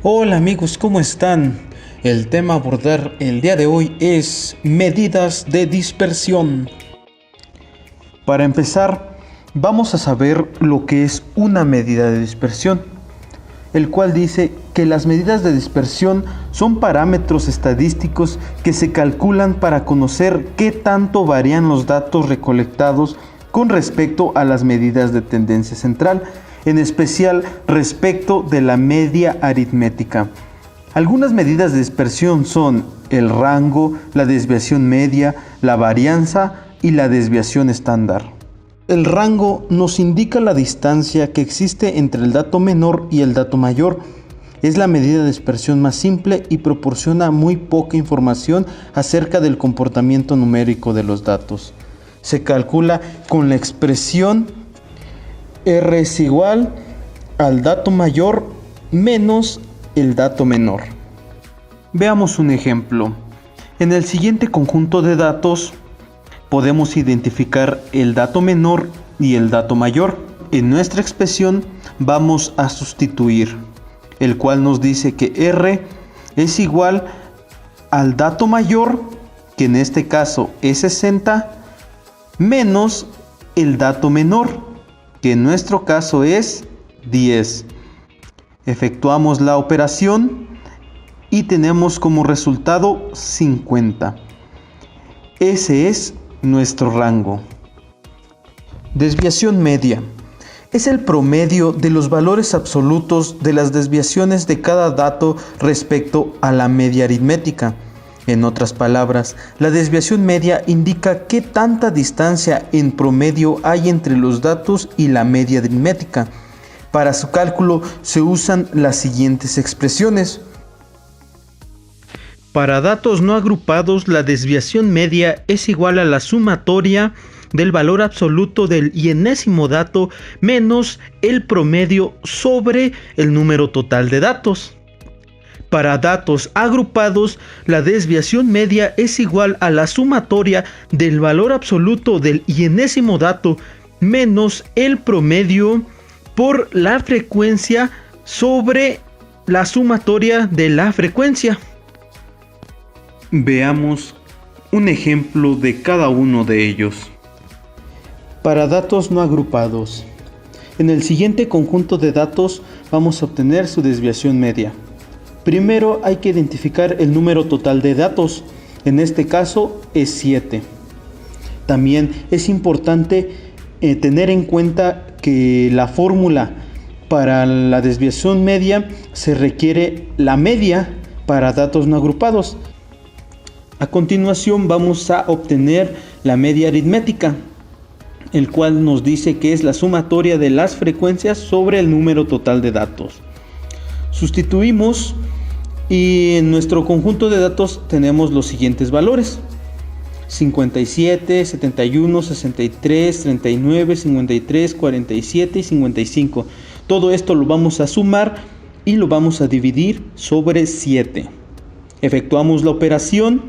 Hola amigos, ¿cómo están? El tema a abordar el día de hoy es medidas de dispersión. Para empezar, vamos a saber lo que es una medida de dispersión, el cual dice que las medidas de dispersión son parámetros estadísticos que se calculan para conocer qué tanto varían los datos recolectados con respecto a las medidas de tendencia central, en especial respecto de la media aritmética. Algunas medidas de dispersión son el rango, la desviación media, la varianza y la desviación estándar. El rango nos indica la distancia que existe entre el dato menor y el dato mayor. Es la medida de dispersión más simple y proporciona muy poca información acerca del comportamiento numérico de los datos. Se calcula con la expresión R es igual al dato mayor menos el dato menor. Veamos un ejemplo. En el siguiente conjunto de datos podemos identificar el dato menor y el dato mayor. En nuestra expresión vamos a sustituir, el cual nos dice que R es igual al dato mayor, que en este caso es 60, menos el dato menor, que en nuestro caso es 10. Efectuamos la operación y tenemos como resultado 50. Ese es nuestro rango. Desviación media. Es el promedio de los valores absolutos de las desviaciones de cada dato respecto a la media aritmética. En otras palabras, la desviación media indica qué tanta distancia en promedio hay entre los datos y la media aritmética. Para su cálculo se usan las siguientes expresiones. Para datos no agrupados, la desviación media es igual a la sumatoria del valor absoluto del y-enésimo dato menos el promedio sobre el número total de datos. Para datos agrupados, la desviación media es igual a la sumatoria del valor absoluto del y-enésimo dato menos el promedio por la frecuencia sobre la sumatoria de la frecuencia. Veamos un ejemplo de cada uno de ellos. Para datos no agrupados, en el siguiente conjunto de datos vamos a obtener su desviación media. Primero hay que identificar el número total de datos, en este caso es 7. También es importante tener en cuenta que la fórmula para la desviación media se requiere la media para datos no agrupados. A continuación vamos a obtener la media aritmética, el cual nos dice que es la sumatoria de las frecuencias sobre el número total de datos. Sustituimos y en nuestro conjunto de datos tenemos los siguientes valores: 57, 71, 63, 39, 53, 47 y 55. Todo esto lo vamos a sumar y lo vamos a dividir sobre 7. Efectuamos la operación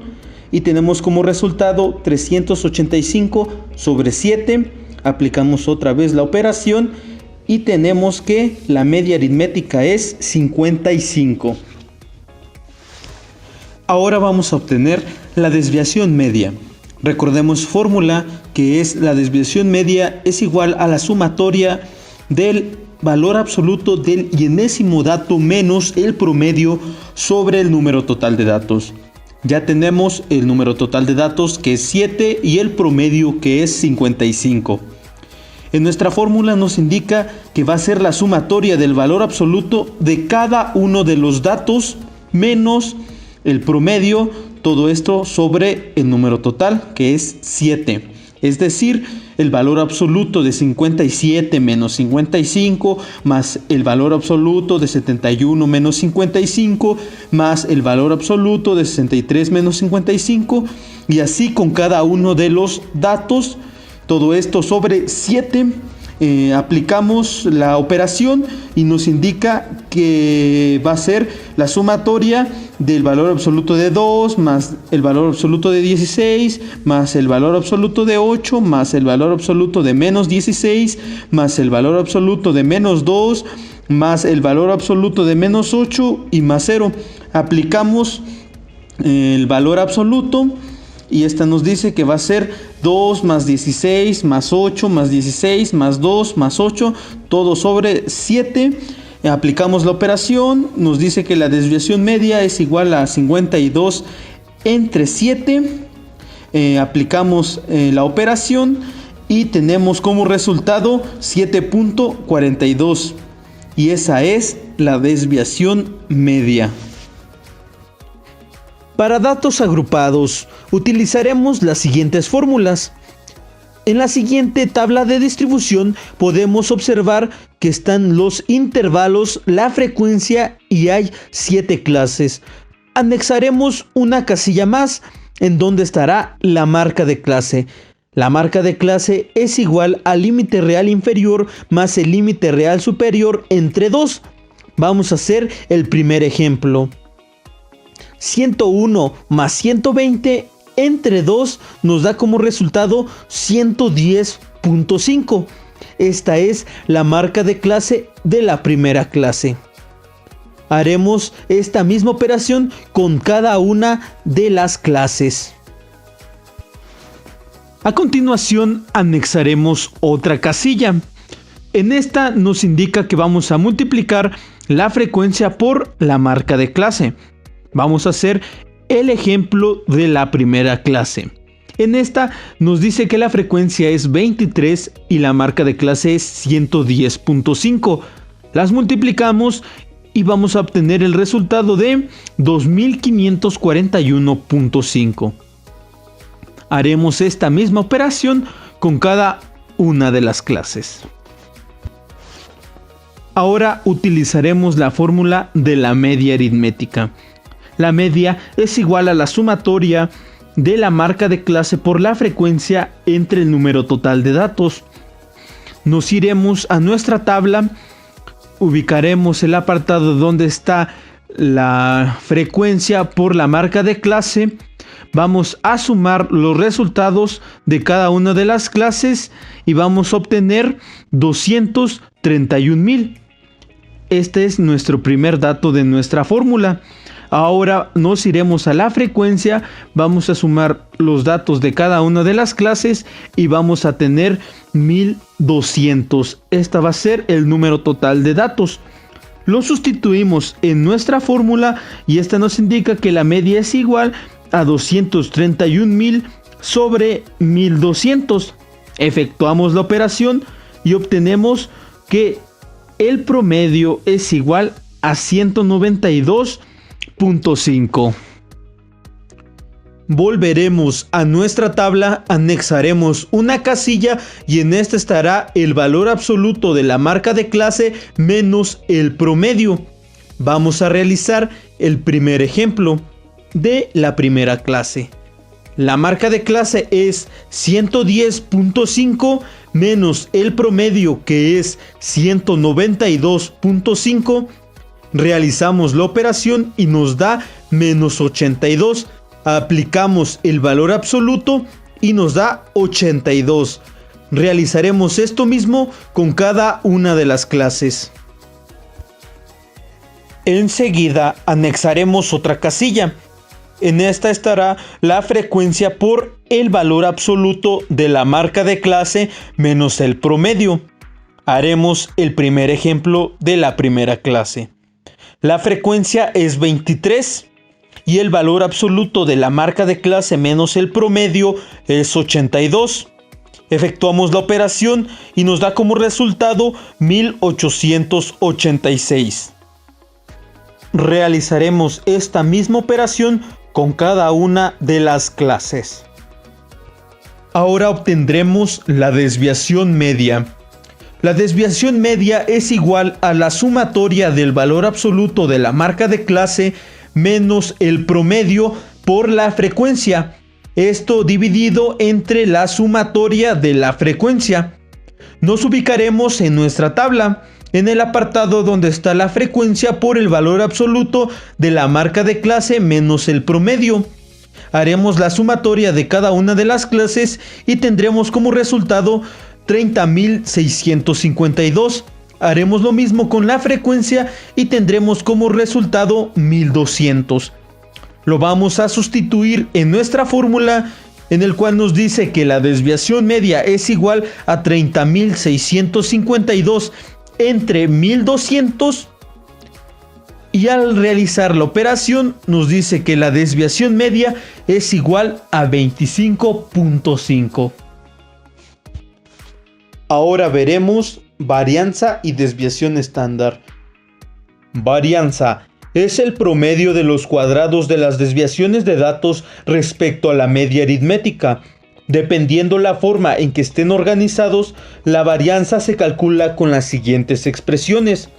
y tenemos como resultado 385 sobre 7. Aplicamos otra vez la operación y tenemos que la media aritmética es 55. Ahora vamos a obtener la desviación media. Recordemos fórmula, que es la desviación media es igual a la sumatoria del valor absoluto del y-enésimo dato menos el promedio sobre el número total de datos. Ya tenemos el número total de datos, que es 7, y el promedio, que es 55. En nuestra fórmula nos indica que va a ser la sumatoria del valor absoluto de cada uno de los datos menos el promedio, todo esto sobre el número total, que es 7. Es decir, el valor absoluto de 57 menos 55, más el valor absoluto de 71 menos 55, más el valor absoluto de 63 menos 55, y así con cada uno de los datos, todo esto sobre 7. Aplicamos la operación y nos indica que va a ser la sumatoria del valor absoluto de 2 más el valor absoluto de 16 más el valor absoluto de 8 más el valor absoluto de menos 16 más el valor absoluto de menos 2 más el valor absoluto de menos 8 y más 0. Aplicamos el valor absoluto y esta nos dice que va a ser 2 más 16 más 8 más 16 más 2 más 8, todo sobre 7. Aplicamos la operación, nos dice que la desviación media es igual a 52 entre 7. Aplicamos la operación y tenemos como resultado 7.42 y esa es la desviación media. Para datos agrupados utilizaremos las siguientes fórmulas. En la siguiente tabla de distribución podemos observar que están los intervalos, la frecuencia y hay 7 clases. Anexaremos una casilla más en donde estará la marca de clase. La marca de clase es igual al límite real inferior más el límite real superior entre 2. Vamos a hacer el primer ejemplo. 101 más 120 entre 2 nos da como resultado 110.5. Esta es la marca de clase de la primera clase. Haremos esta misma operación con cada una de las clases. A continuación anexaremos otra casilla. En esta nos indica que vamos a multiplicar la frecuencia por la marca de clase. Vamos a hacer el ejemplo de la primera clase. En esta nos dice que la frecuencia es 23 y la marca de clase es 110.5. Las multiplicamos y vamos a obtener el resultado de 2541.5. Haremos esta misma operación con cada una de las clases. Ahora utilizaremos la fórmula de la media aritmética. La media es igual a la sumatoria de la marca de clase por la frecuencia entre el número total de datos. Nos iremos a nuestra tabla, ubicaremos el apartado donde está la frecuencia por la marca de clase. Vamos a sumar los resultados de cada una de las clases y vamos a obtener 231,000. Este es nuestro primer dato de nuestra fórmula. Ahora nos iremos a la frecuencia, vamos a sumar los datos de cada una de las clases y vamos a tener 1200. Esta va a ser el número total de datos. Lo sustituimos en nuestra fórmula y esta nos indica que la media es igual a 231,000 sobre 1200. Efectuamos la operación y obtenemos que el promedio es igual a 192.5. Volveremos a nuestra tabla, anexaremos una casilla y en esta estará el valor absoluto de la marca de clase menos el promedio. Vamos a realizar el primer ejemplo de la primera clase. La marca de clase es 110.5 menos el promedio que es 192.5. Realizamos la operación y nos da menos 82. Aplicamos el valor absoluto y nos da 82. Realizaremos esto mismo con cada una de las clases. Enseguida anexaremos otra casilla. En esta estará la frecuencia por el valor absoluto de la marca de clase menos el promedio. Haremos el primer ejemplo de la primera clase. La frecuencia es 23 y el valor absoluto de la marca de clase menos el promedio es 82. Efectuamos la operación y nos da como resultado 1886. Realizaremos esta misma operación con cada una de las clases. Ahora obtendremos la desviación media. La desviación media es igual a la sumatoria del valor absoluto de la marca de clase menos el promedio por la frecuencia. Esto dividido entre la sumatoria de la frecuencia. Nos ubicaremos en nuestra tabla, en el apartado donde está la frecuencia por el valor absoluto de la marca de clase menos el promedio. Haremos la sumatoria de cada una de las clases y tendremos como resultado 30.652. Haremos lo mismo con la frecuencia y tendremos como resultado 1200. Lo vamos a sustituir en nuestra fórmula, en el cual nos dice que la desviación media es igual a 30.652 entre 1200, y al realizar la operación nos dice que la desviación media es igual a 25.5. Ahora veremos varianza y desviación estándar. Varianza es el promedio de los cuadrados de las desviaciones de datos respecto a la media aritmética. Dependiendo la forma en que estén organizados, la varianza se calcula con las siguientes expresiones.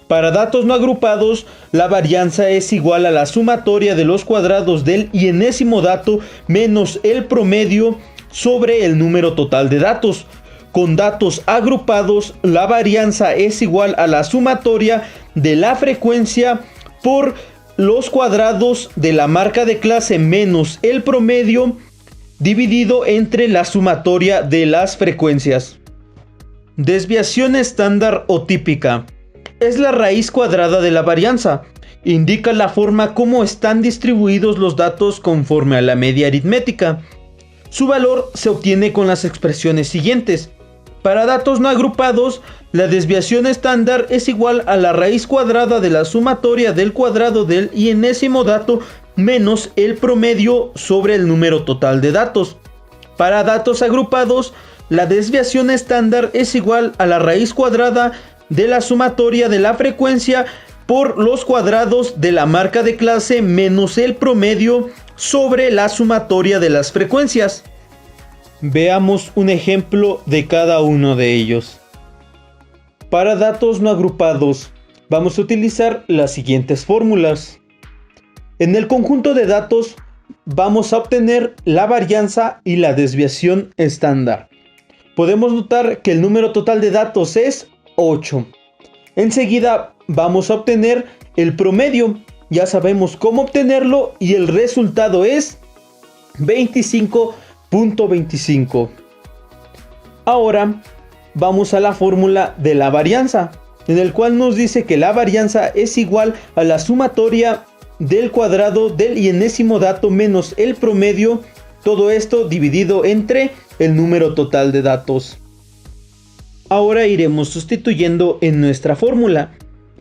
Para datos no agrupados, la varianza es igual a la sumatoria de los cuadrados del y-enésimo dato menos el promedio sobre el número total de datos. Con datos agrupados, la varianza es igual a la sumatoria de la frecuencia por los cuadrados de la marca de clase menos el promedio dividido entre la sumatoria de las frecuencias. Desviación estándar o típica es la raíz cuadrada de la varianza. Indica la forma como están distribuidos los datos conforme a la media aritmética. Su valor se obtiene con las expresiones siguientes. Para datos no agrupados, la desviación estándar es igual a la raíz cuadrada de la sumatoria del cuadrado del y-enésimo dato menos el promedio sobre el número total de datos. Para datos agrupados, la desviación estándar es igual a la raíz cuadrada de la sumatoria de la frecuencia por los cuadrados de la marca de clase menos el promedio sobre la sumatoria de las frecuencias. Veamos un ejemplo de cada uno de ellos. Para datos no agrupados, vamos a utilizar las siguientes fórmulas. En el conjunto de datos, vamos a obtener la varianza y la desviación estándar. Podemos notar que el número total de datos es 8. Enseguida vamos a obtener el promedio. Ya sabemos cómo obtenerlo y el resultado es 25.25. Ahora vamos a la fórmula de la varianza, en el cual nos dice que la varianza es igual a la sumatoria del cuadrado del y-enésimo dato menos el promedio, todo esto dividido entre el número total de datos. Ahora iremos sustituyendo en nuestra fórmula.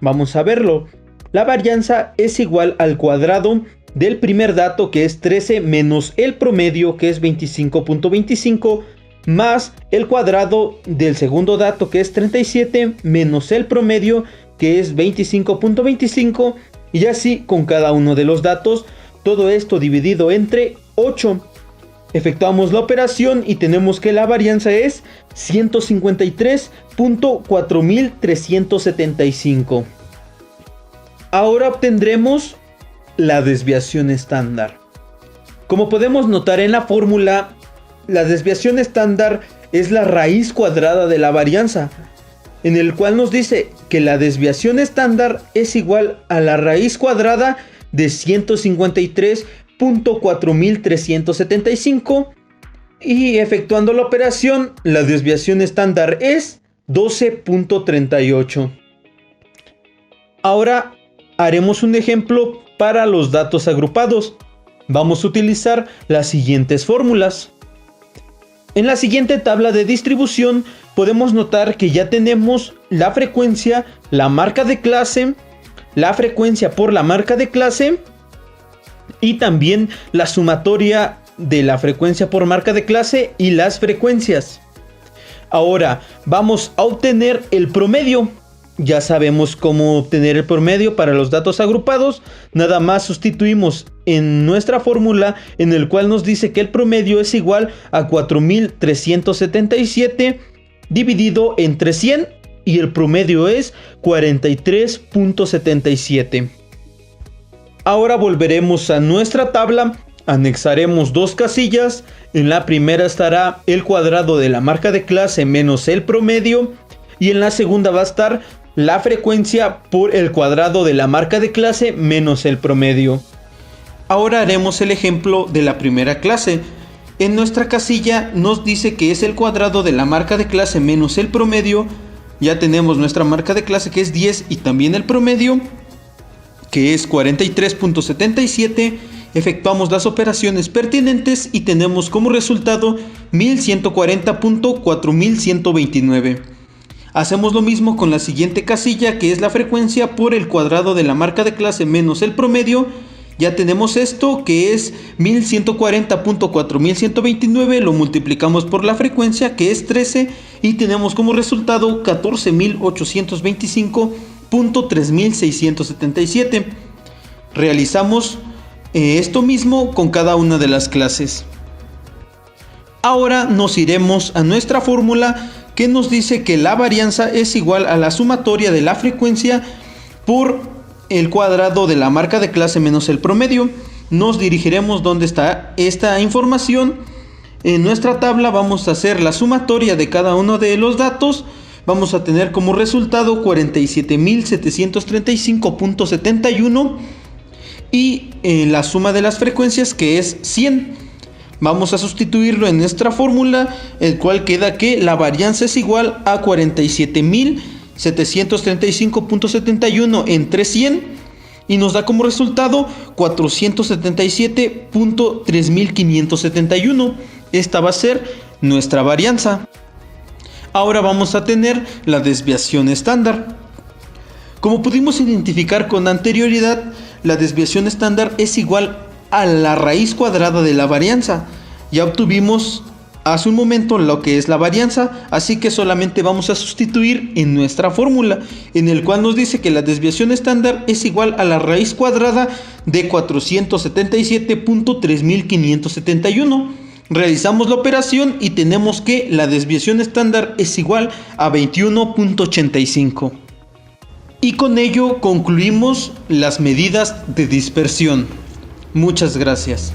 Vamos a verlo. La varianza es igual al cuadrado del primer dato, que es 13, menos el promedio, que es 25.25, más el cuadrado del segundo dato, que es 37, menos el promedio, que es 25.25, y así con cada uno de los datos, todo esto dividido entre 8. Efectuamos la operación y tenemos que la varianza es 153.4375. Ahora obtendremos la desviación estándar. Como podemos notar en la fórmula, la desviación estándar es la raíz cuadrada de la varianza, en el cual nos dice que la desviación estándar es igual a la raíz cuadrada de 153.4375, y efectuando la operación, la desviación estándar es 12.38. Ahora haremos un ejemplo para los datos agrupados. Vamos a utilizar las siguientes fórmulas. En la siguiente tabla de distribución podemos notar que ya tenemos la frecuencia, la marca de clase, la frecuencia por la marca de clase y también la sumatoria de la frecuencia por marca de clase y las frecuencias. Ahora vamos a obtener el promedio. Ya sabemos cómo obtener el promedio para los datos agrupados. Nada más sustituimos en nuestra fórmula, en el cual nos dice que el promedio es igual a 4377 dividido entre 100, y el promedio es 43.77. Ahora volveremos a nuestra tabla, anexaremos dos casillas. En la primera estará el cuadrado de la marca de clase menos el promedio, y en la segunda va a estar la frecuencia por el cuadrado de la marca de clase menos el promedio. Ahora haremos el ejemplo de la primera clase. En nuestra casilla nos dice que es el cuadrado de la marca de clase menos el promedio, Ya tenemos nuestra marca de clase, que es 10, y también el promedio, que es 43.77. Efectuamos las operaciones pertinentes y tenemos como resultado 1140.4129. Hacemos lo mismo con la siguiente casilla, que es la frecuencia por el cuadrado de la marca de clase menos el promedio. Ya tenemos esto, que es 1140.4129, lo multiplicamos por la frecuencia, que es 13, y tenemos como resultado 14.825.3677. Realizamos esto mismo con cada una de las clases. Ahora nos iremos a nuestra fórmula, que nos dice que la varianza es igual a la sumatoria de la frecuencia por el cuadrado de la marca de clase menos el promedio. Nos dirigiremos donde está esta información. En nuestra tabla vamos a hacer la sumatoria de cada uno de los datos. Vamos a tener como resultado 47.735.71 y la suma de las frecuencias, que es 100. Vamos a sustituirlo en nuestra fórmula, el cual queda que la varianza es igual a 47.735.71 entre 100, y nos da como resultado 477.3571. Esta va a ser nuestra varianza. Ahora vamos a tener la desviación estándar. Como pudimos identificar con anterioridad, la desviación estándar es igual a la raíz cuadrada de la varianza. Ya obtuvimos hace un momento lo que es la varianza, así que solamente vamos a sustituir en nuestra fórmula, en el cual nos dice que la desviación estándar es igual a la raíz cuadrada de 477.3571. Realizamos la operación y tenemos que la desviación estándar es igual a 21.85. Y con ello concluimos las medidas de dispersión. Muchas gracias.